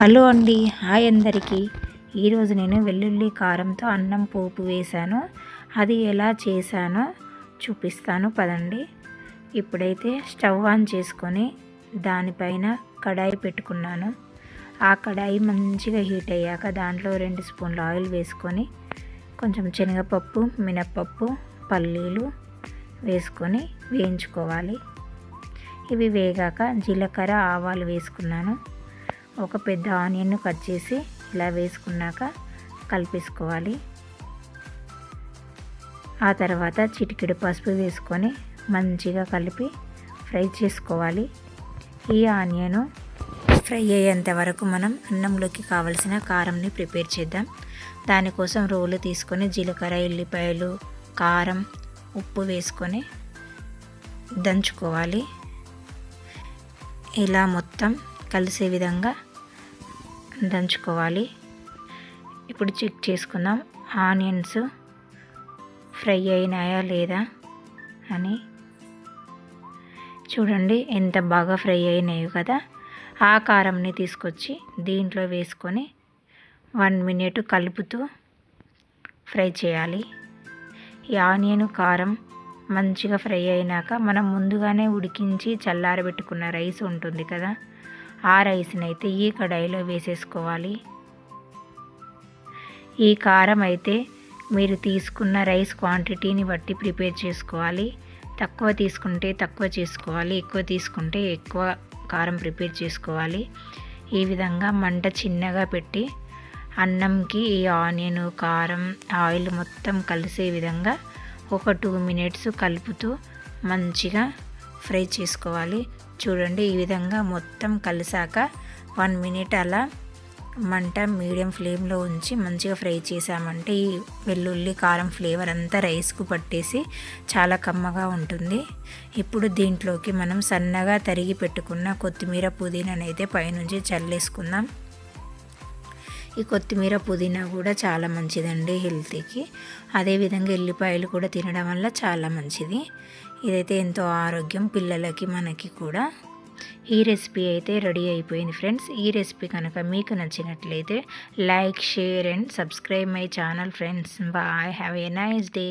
Hello అండి. Hi అందరికీ. ఈరోజు నేను వెల్లుల్లి కారంతో అన్నం పోపు వేశాను. అది ఎలా చేశానో చూపిస్తాను పదండి. ఇప్పుడైతే స్టవ్ ఆన్ చేసుకొని దానిపైన కడాయి పెట్టుకున్నాను. ఆ కడాయి మంచిగా హీట్ అయ్యాక దాంట్లో 2 స్పూన్ల ఆయిల్ వేసుకొని కొంచెం శనగపప్పు, మినప్పప్పు, పల్లీలు వేసుకొని వేయించుకోవాలి. ఇవి వేగాక జీలకర్ర, ఆవాలు వేసుకున్నాను. ఒక పెద్ద ఆనియన్ను కట్ చేసి ఇలా వేసుకున్నాక కలిపేసుకోవాలి. ఆ తర్వాత చిటికెడు పసుపు వేసుకొని మంచిగా కలిపి ఫ్రై చేసుకోవాలి. ఈ ఆనియన్ ఫ్రై అయ్యేంత వరకు మనం అన్నంలోకి కావలసిన కారంని ప్రిపేర్ చేద్దాం. దానికోసం రోలు తీసుకొని జీలకర్ర, ఎల్లిపాయలు, కారం, ఉప్పు వేసుకొని దంచుకోవాలి. ఇలా మొత్తం కలిసే విధంగా దంచుకోవాలి. ఇప్పుడు చెక్ చేసుకుందాం ఆనియన్స్ ఫ్రై అయినాయా లేదా అని. చూడండి ఎంత బాగా ఫ్రై అయినాయో కదా. ఆ కారంని తీసుకొచ్చి దీంట్లో వేసుకొని 1 మినిట్ కలుపుతూ ఫ్రై చేయాలి. ఈ ఆనియన్, కారం మంచిగా ఫ్రై అయినాక మనం ముందుగానే ఉడికించి చల్లారబెట్టుకున్న రైస్ ఉంటుంది కదా, ఆ రైస్ని అయితే ఈ కడాయిలో వేసేసుకోవాలి. ఈ కారం అయితే మీరు తీసుకున్న రైస్ క్వాంటిటీని బట్టి ప్రిపేర్ చేసుకోవాలి. తక్కువ తీసుకుంటే తక్కువ చేసుకోవాలి, ఎక్కువ తీసుకుంటే ఎక్కువ కారం ప్రిపేర్ చేసుకోవాలి. ఈ విధంగా మంట చిన్నగా పెట్టి అన్నంకి ఈ ఆనియన్, కారం, ఆయిల్ మొత్తం కలిసే విధంగా ఒక 2 మినిట్స్ కలుపుతూ మంచిగా ఫ్రై చేసుకోవాలి. చూడండి ఈ విధంగా మొత్తం కలిసాక 1 మినిట్ అలా మంట మీడియం ఫ్లేమ్లో ఉంచి మంచిగా ఫ్రై చేసామంటే ఈ వెల్లుల్లి కారం ఫ్లేవర్ అంతా రైస్కు పట్టేసి చాలా కమ్మగా ఉంటుంది. ఇప్పుడు దీంట్లోకి మనం సన్నగా తరిగి పెట్టుకున్న కొత్తిమీర, పుదీనానైతే పైనుంచి చల్లేసుకుందాం. ఈ కొత్తిమీర, పుదీనా కూడా చాలా మంచిదండి హెల్త్కి. అదేవిధంగా ఎల్లిపాయలు కూడా తినడం వల్ల చాలా మంచిది. ఇదైతే ఎంతో ఆరోగ్యం పిల్లలకి, మనకి కూడా. ఈ రెసిపీ అయితే రెడీ అయిపోయింది ఫ్రెండ్స్. ఈ రెసిపీ కనుక మీకు నచ్చినట్లయితే like, share and subscribe my channel friends. Bye. Have a nice day.